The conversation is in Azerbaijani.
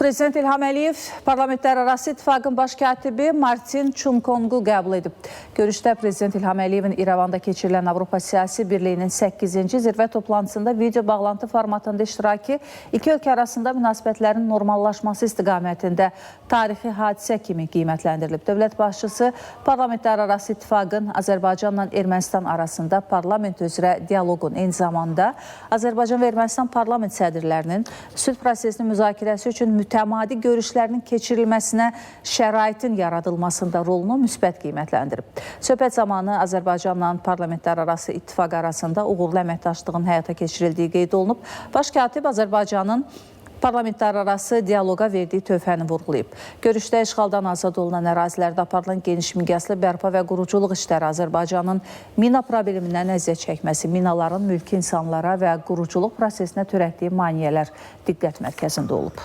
Prezident İlham Əliyev Parlamentlərarası İttifaqın baş katibi Martin Çunkonqu qəbul edib. Görüşdə Prezident İlham Əliyevin İrəvanda keçirilən Avropa Siyasi Birliyinin 8-ci zirvə toplantısında video bağlantı formatında iştirakı iki ölkə arasında münasibətlərin normallaşması istiqamətində tarixi hadisə kimi qiymətləndirilib. Dövlət başçısı Parlamentlərarası İttifaqın Azərbaycanla Ermənistan arasında parlament üzrə dialoqun eyni zamanda Azərbaycan və Ermənistan parlament sədrlərinin sülh prosesinin müzakirəsi üçün mütəmadi görüşlərinin keçirilməsinə şəraitin yaradılmasında rolunu müsbət qiymətləndirib. Söhbət zamanı Azərbaycanla Parlamentlərarası İttifaq arasında uğurlu əməkdaşlığın həyata keçirildiyi qeyd olunub. Baş katib Azərbaycanın parlamentlərarası dialoqa verdiyi tövhəni vurğulayıb. Görüşdə işğaldan azad olunan ərazilərdə aparılan geniş miqyaslı bərpa və quruculuq işləri Azərbaycanın mina problemindən əziyyət çəkməsi, minaların mülki insanlara və quruculuq prosesinə törətdiyi maneələr diqqət mərkəzində olub.